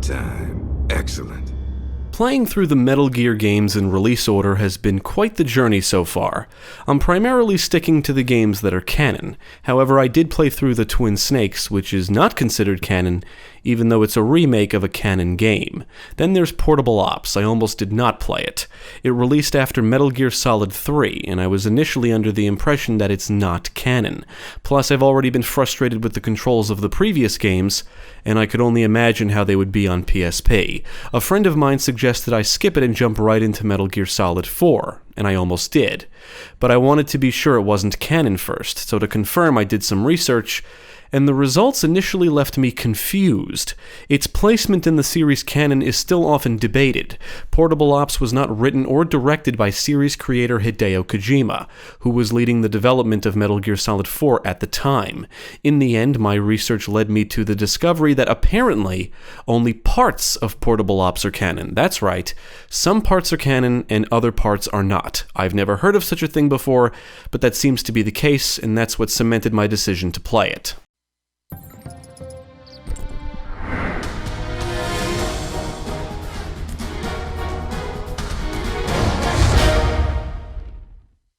time. Excellent. Playing through the Metal Gear games in release order has been quite the journey so far. I'm primarily sticking to the games that are canon. However, I did play through the Twin Snakes, which is not considered canon, even though it's a remake of a canon game. Then there's Portable Ops. I almost did not play it. It released after Metal Gear Solid 3, and I was initially under the impression that it's not canon. Plus, I've already been frustrated with the controls of the previous games, and I could only imagine how they would be on PSP. A friend of mine suggested I skip it and jump right into Metal Gear Solid 4, and I almost did. But I wanted to be sure it wasn't canon first, so to confirm I did some research, and the results initially left me confused. Its placement in the series canon is still often debated. Portable Ops was not written or directed by series creator Hideo Kojima, who was leading the development of Metal Gear Solid 4 at the time. In the end, my research led me to the discovery that apparently only parts of Portable Ops are canon. That's right, some parts are canon and other parts are not. I've never heard of such a thing before, but that seems to be the case, and that's what cemented my decision to play it.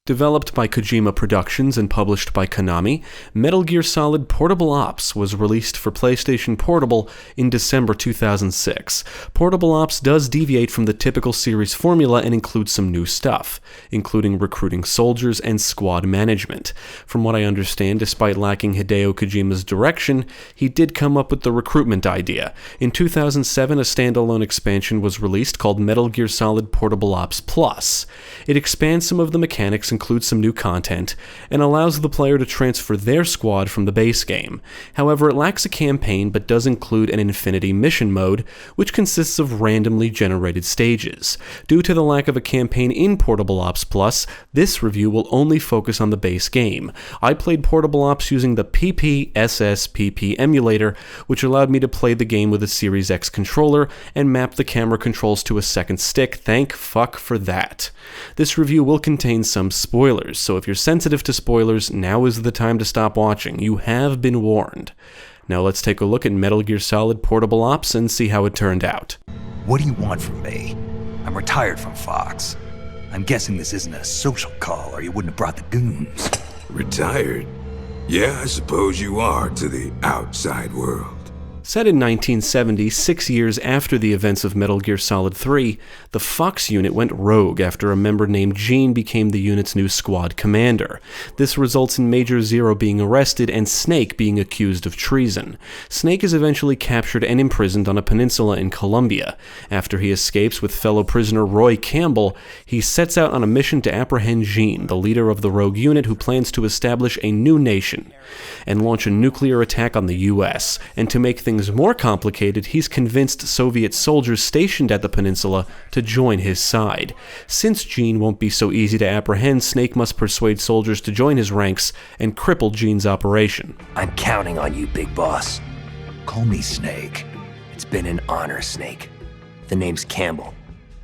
Developed by Kojima Productions and published by Konami, Metal Gear Solid Portable Ops was released for PlayStation Portable in December 2006. Portable Ops does deviate from the typical series formula and includes some new stuff, including recruiting soldiers and squad management. From what I understand, despite lacking Hideo Kojima's direction, he did come up with the recruitment idea. In 2007, a standalone expansion was released called Metal Gear Solid Portable Ops Plus. It expands some of the mechanics, includes some new content, and allows the player to transfer their squad from the base game. However, it lacks a campaign but does include an infinity mission mode, which consists of randomly generated stages. Due to the lack of a campaign in Portable Ops Plus, this review will only focus on the base game. I played Portable Ops using the PPSSPP emulator, which allowed me to play the game with a Series X controller and map the camera controls to a second stick. Thank fuck for that. This review will contain some spoilers, so if you're sensitive to spoilers, now is the time to stop watching. You have been warned. Now let's take a look at Metal Gear Solid Portable Ops and see how it turned out. What do you want from me? I'm retired from Fox. I'm guessing this isn't a social call, or you wouldn't have brought the goons. Retired? Yeah, I suppose you are to the outside world. Set in 1970, 6 years after the events of Metal Gear Solid 3, the Fox unit went rogue after a member named Gene became the unit's new squad commander. This results in Major Zero being arrested and Snake being accused of treason. Snake is eventually captured and imprisoned on a peninsula in Colombia. After he escapes with fellow prisoner Roy Campbell, he sets out on a mission to apprehend Gene, the leader of the rogue unit who plans to establish a new nation and launch a nuclear attack on the US. And to make things more complicated, he's convinced Soviet soldiers stationed at the peninsula to join his side. Since Gene won't be so easy to apprehend, Snake must persuade soldiers to join his ranks and cripple Gene's operation. I'm counting on you, Big Boss. Call me Snake. It's been an honor, Snake. The name's Campbell.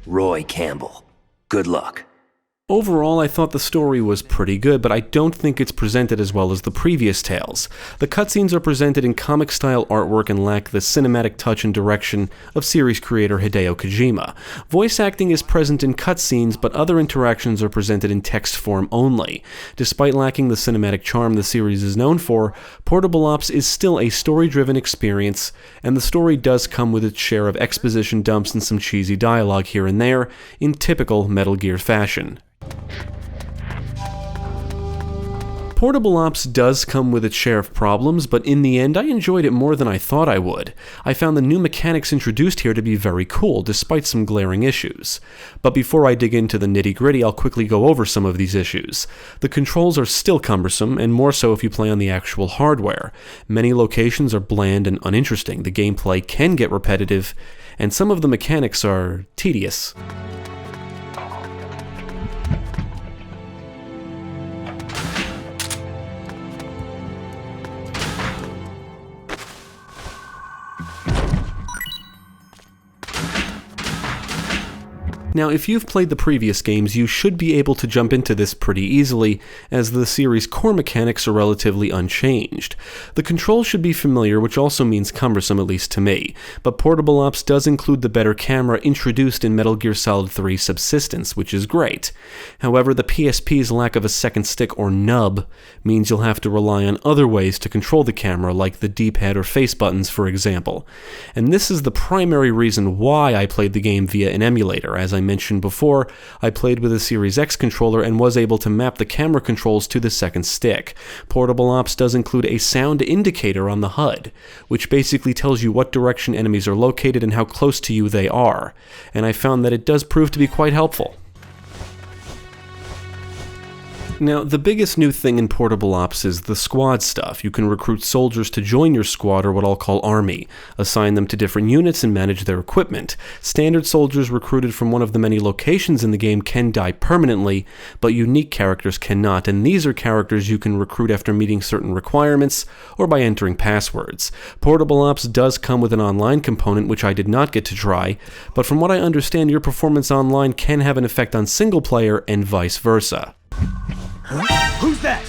Roy Campbell. Good luck. Overall, I thought the story was pretty good, but I don't think it's presented as well as the previous tales. The cutscenes are presented in comic-style artwork and lack the cinematic touch and direction of series creator Hideo Kojima. Voice acting is present in cutscenes, but other interactions are presented in text form only. Despite lacking the cinematic charm the series is known for, Portable Ops is still a story-driven experience, and the story does come with its share of exposition dumps and some cheesy dialogue here and there, in typical Metal Gear fashion. Portable Ops does come with its share of problems, but in the end I enjoyed it more than I thought I would. I found the new mechanics introduced here to be very cool, despite some glaring issues. But before I dig into the nitty-gritty, I'll quickly go over some of these issues. The controls are still cumbersome, and more so if you play on the actual hardware. Many locations are bland and uninteresting, the gameplay can get repetitive, and some of the mechanics are tedious. Now, if you've played the previous games, you should be able to jump into this pretty easily, as the series' core mechanics are relatively unchanged. The controls should be familiar, which also means cumbersome, at least to me, but Portable Ops does include the better camera introduced in Metal Gear Solid 3 Subsistence, which is great. However, the PSP's lack of a second stick or nub means you'll have to rely on other ways to control the camera, like the D-pad or face buttons, for example. And this is the primary reason why I played the game via an emulator. As I mentioned before, I played with a Series X controller and was able to map the camera controls to the second stick. Portable Ops does include a sound indicator on the HUD, which basically tells you what direction enemies are located and how close to you they are, and I found that it does prove to be quite helpful. Now, the biggest new thing in Portable Ops is the squad stuff. You can recruit soldiers to join your squad, or what I'll call army, assign them to different units and manage their equipment. Standard soldiers recruited from one of the many locations in the game can die permanently, but unique characters cannot, and these are characters you can recruit after meeting certain requirements or by entering passwords. Portable Ops does come with an online component, which I did not get to try, but from what I understand, your performance online can have an effect on single player and vice versa. Who's that?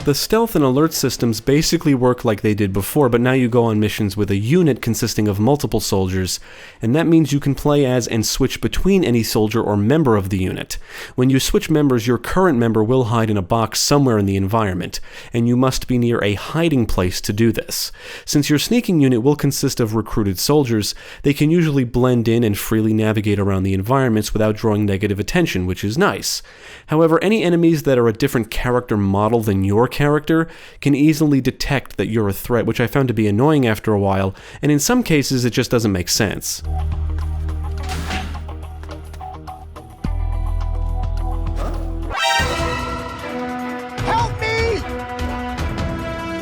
The stealth and alert systems basically work like they did before, but now you go on missions with a unit consisting of multiple soldiers, and that means you can play as and switch between any soldier or member of the unit. When you switch members, your current member will hide in a box somewhere in the environment, and you must be near a hiding place to do this. Since your sneaking unit will consist of recruited soldiers, they can usually blend in and freely navigate around the environments without drawing negative attention, which is nice. However, any enemies that are a different character model than your character can easily detect that you're a threat, which I found to be annoying after a while, and in some cases it just doesn't make sense. Help me!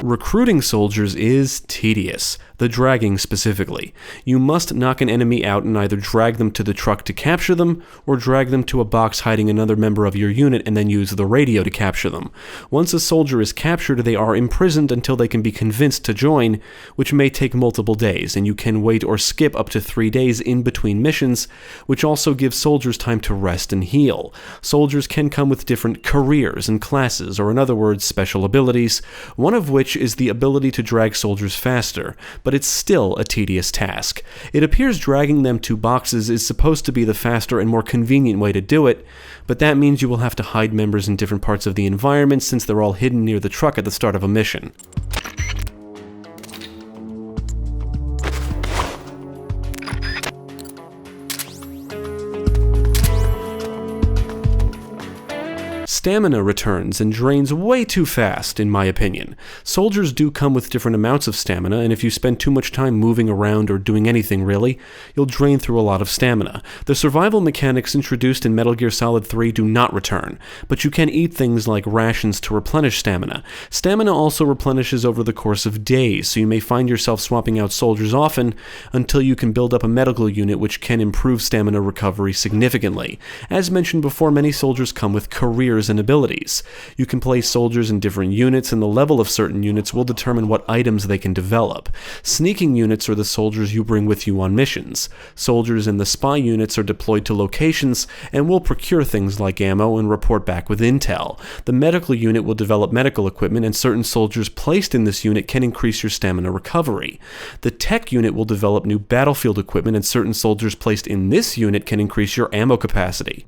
Recruiting soldiers is tedious, the dragging specifically. You must knock an enemy out and either drag them to the truck to capture them, or drag them to a box hiding another member of your unit and then use the radio to capture them. Once a soldier is captured, they are imprisoned until they can be convinced to join, which may take multiple days, and you can wait or skip up to 3 days in between missions, which also gives soldiers time to rest and heal. Soldiers can come with different careers and classes, or in other words, special abilities, one of which is the ability to drag soldiers faster, but it's still a tedious task. It appears dragging them to boxes is supposed to be the faster and more convenient way to do it, but that means you will have to hide members in different parts of the environment since they're all hidden near the truck at the start of a mission. Stamina returns and drains way too fast, in my opinion. Soldiers do come with different amounts of stamina, and if you spend too much time moving around or doing anything really, you'll drain through a lot of stamina. The survival mechanics introduced in Metal Gear Solid 3 do not return, but you can eat things like rations to replenish stamina. Stamina also replenishes over the course of days, so you may find yourself swapping out soldiers often until you can build up a medical unit which can improve stamina recovery significantly. As mentioned before, many soldiers come with careers and abilities. You can place soldiers in different units, and the level of certain units will determine what items they can develop. Sneaking units are the soldiers you bring with you on missions. Soldiers in the spy units are deployed to locations and will procure things like ammo and report back with intel. The medical unit will develop medical equipment, and certain soldiers placed in this unit can increase your stamina recovery. The tech unit will develop new battlefield equipment, and certain soldiers placed in this unit can increase your ammo capacity.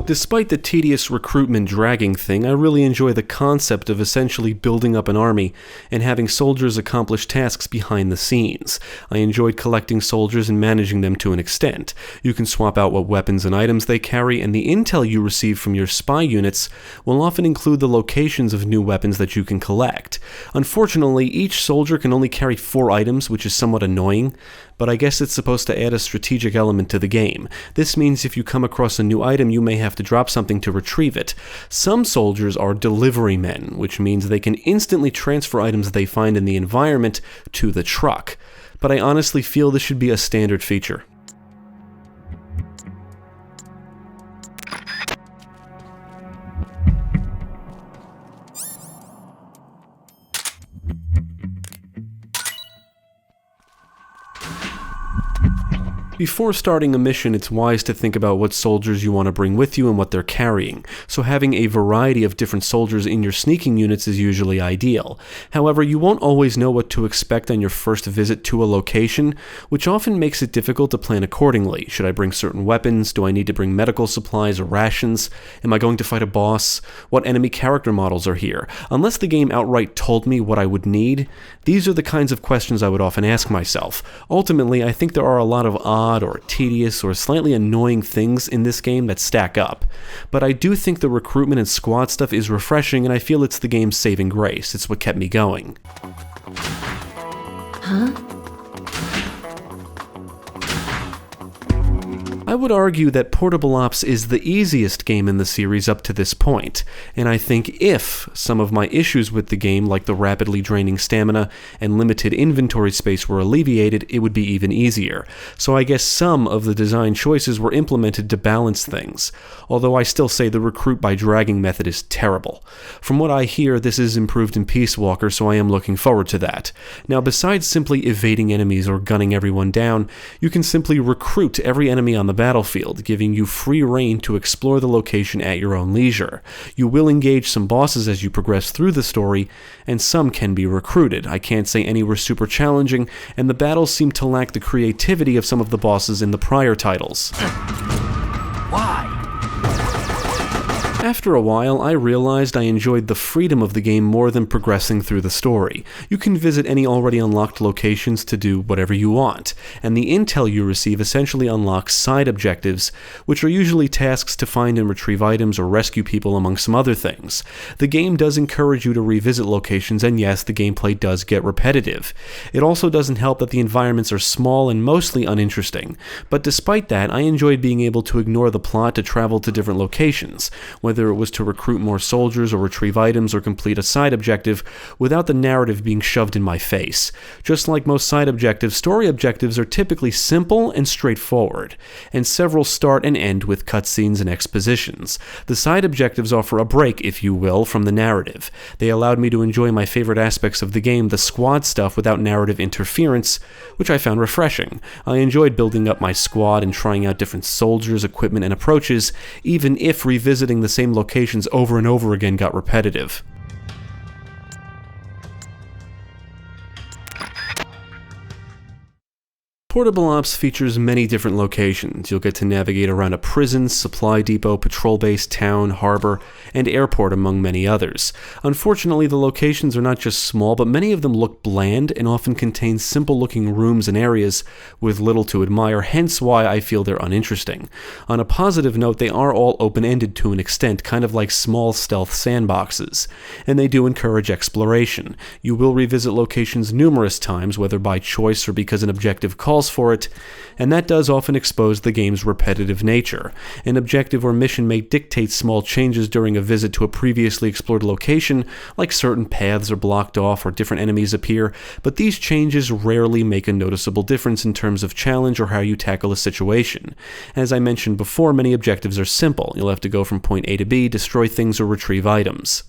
Despite the tedious recruitment dragging thing, I really enjoy the concept of essentially building up an army and having soldiers accomplish tasks behind the scenes. I enjoyed collecting soldiers and managing them to an extent. You can swap out what weapons and items they carry, and the intel you receive from your spy units will often include the locations of new weapons that you can collect. Unfortunately, each soldier can only carry 4 items, which is somewhat annoying, but I guess it's supposed to add a strategic element to the game. This means if you come across a new item, you may have to drop something to retrieve it. Some soldiers are delivery men, which means they can instantly transfer items they find in the environment to the truck. But I honestly feel this should be a standard feature. Before starting a mission, it's wise to think about what soldiers you want to bring with you and what they're carrying, so having a variety of different soldiers in your sneaking units is usually ideal. However, you won't always know what to expect on your first visit to a location, which often makes it difficult to plan accordingly. Should I bring certain weapons? Do I need to bring medical supplies or rations? Am I going to fight a boss? What enemy character models are here? Unless the game outright told me what I would need, these are the kinds of questions I would often ask myself. Ultimately, I think there are a lot of odd or tedious or slightly annoying things in this game that stack up, but I do think the recruitment and squad stuff is refreshing, and I feel it's the game's saving grace. It's what kept me going. I would argue that Portable Ops is the easiest game in the series up to this point, and I think if some of my issues with the game, like the rapidly draining stamina and limited inventory space, were alleviated, it would be even easier. So I guess some of the design choices were implemented to balance things, although I still say the recruit by dragging method is terrible. From what I hear, this is improved in Peace Walker, so I am looking forward to that. Now, besides simply evading enemies or gunning everyone down, you can simply recruit every enemy on the battlefield, giving you free reign to explore the location at your own leisure. You will engage some bosses as you progress through the story, and some can be recruited. I can't say any were super challenging, and the battles seem to lack the creativity of some of the bosses in the prior titles. Why? After a while, I realized I enjoyed the freedom of the game more than progressing through the story. You can visit any already unlocked locations to do whatever you want, and the intel you receive essentially unlocks side objectives, which are usually tasks to find and retrieve items or rescue people, among some other things. The game does encourage you to revisit locations, and yes, the gameplay does get repetitive. It also doesn't help that the environments are small and mostly uninteresting, but despite that, I enjoyed being able to ignore the plot to travel to different locations, whether it was to recruit more soldiers or retrieve items or complete a side objective, without the narrative being shoved in my face. Just like most side objectives, story objectives are typically simple and straightforward, and several start and end with cutscenes and expositions. The side objectives offer a break, if you will, from the narrative. They allowed me to enjoy my favorite aspects of the game, the squad stuff, without narrative interference, which I found refreshing. I enjoyed building up my squad and trying out different soldiers, equipment, and approaches, even if revisiting the same locations over and over again got repetitive. Portable Ops features many different locations. You'll get to navigate around a prison, supply depot, patrol base, town, harbor, and airport, among many others. Unfortunately, the locations are not just small, but many of them look bland and often contain simple-looking rooms and areas with little to admire, hence why I feel they're uninteresting. On a positive note, they are all open-ended to an extent, kind of like small stealth sandboxes, and they do encourage exploration. You will revisit locations numerous times, whether by choice or because an objective calls for it, and that does often expose the game's repetitive nature. An objective or mission may dictate small changes during a visit to a previously explored location, like certain paths are blocked off or different enemies appear, but these changes rarely make a noticeable difference in terms of challenge or how you tackle a situation. As I mentioned before, many objectives are simple. You'll have to go from point A to B, destroy things, or retrieve items.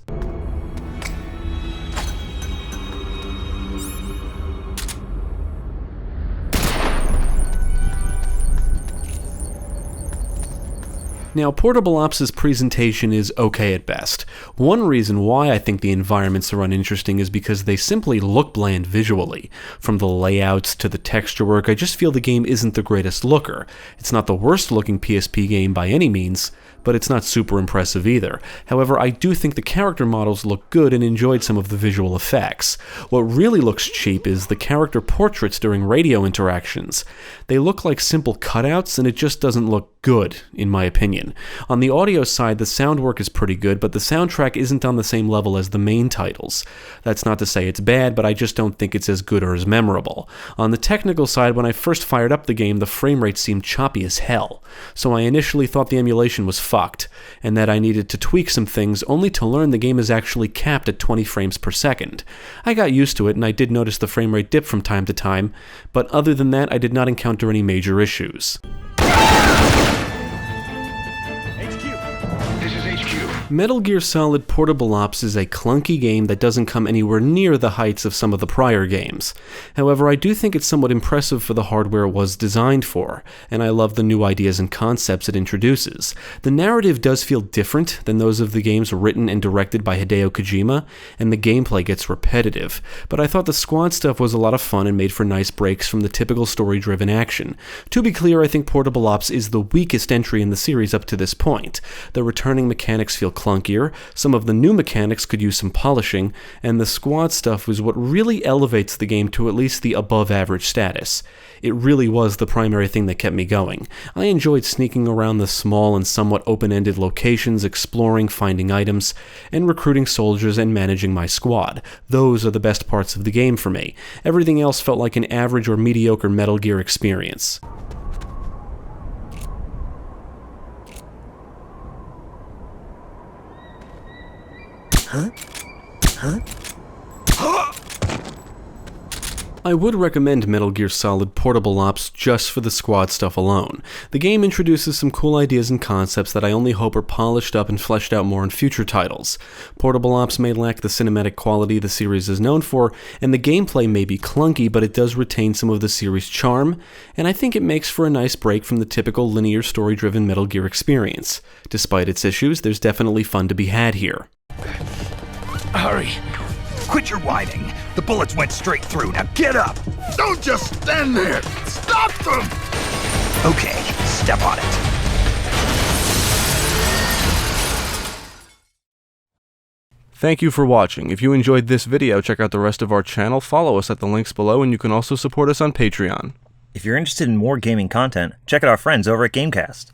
Now, Portable Ops' presentation is okay at best. One reason why I think the environments are uninteresting is because they simply look bland visually. From the layouts to the texture work, I just feel the game isn't the greatest looker. It's not the worst looking PSP game by any means, but it's not super impressive either. However, I do think the character models look good and enjoyed some of the visual effects. What really looks cheap is the character portraits during radio interactions. They look like simple cutouts, and it just doesn't look good, in my opinion. On the audio side, the sound work is pretty good, but the soundtrack isn't on the same level as the main titles. That's not to say it's bad, but I just don't think it's as good or as memorable. On the technical side, when I first fired up the game, the frame rate seemed choppy as hell, so I initially thought the emulation was fucked, and that I needed to tweak some things, only to learn the game is actually capped at 20 frames per second. I got used to it, and I did notice the frame rate dip from time to time, but other than that, I did not encounter any major issues. HQ. This is HQ. Metal Gear Solid Portable Ops is a clunky game that doesn't come anywhere near the heights of some of the prior games. However, I do think it's somewhat impressive for the hardware it was designed for, and I love the new ideas and concepts it introduces. The narrative does feel different than those of the games written and directed by Hideo Kojima, and the gameplay gets repetitive, but I thought the squad stuff was a lot of fun and made for nice breaks from the typical story-driven action. To be clear, I think Portable Ops is the weakest entry in the series up to this point. The returning mechanics feel clunkier, some of the new mechanics could use some polishing, and the squad stuff was what really elevates the game to at least the above-average status. It really was the primary thing that kept me going. I enjoyed sneaking around the small and somewhat open-ended locations, exploring, finding items, and recruiting soldiers and managing my squad. Those are the best parts of the game for me. Everything else felt like an average or mediocre Metal Gear experience. I would recommend Metal Gear Solid Portable Ops just for the squad stuff alone. The game introduces some cool ideas and concepts that I only hope are polished up and fleshed out more in future titles. Portable Ops may lack the cinematic quality the series is known for, and the gameplay may be clunky, but it does retain some of the series' charm, and I think it makes for a nice break from the typical linear story-driven Metal Gear experience. Despite its issues, there's definitely fun to be had here. Hurry. Quit your whining. The bullets went straight through. Now get up. Don't just stand there! Stop them! Okay, step on it. Thank you for watching. If you enjoyed this video, check out the rest of our channel, follow us at the links below, and you can also support us on Patreon. If you're interested in more gaming content, check out our friends over at Gamecast.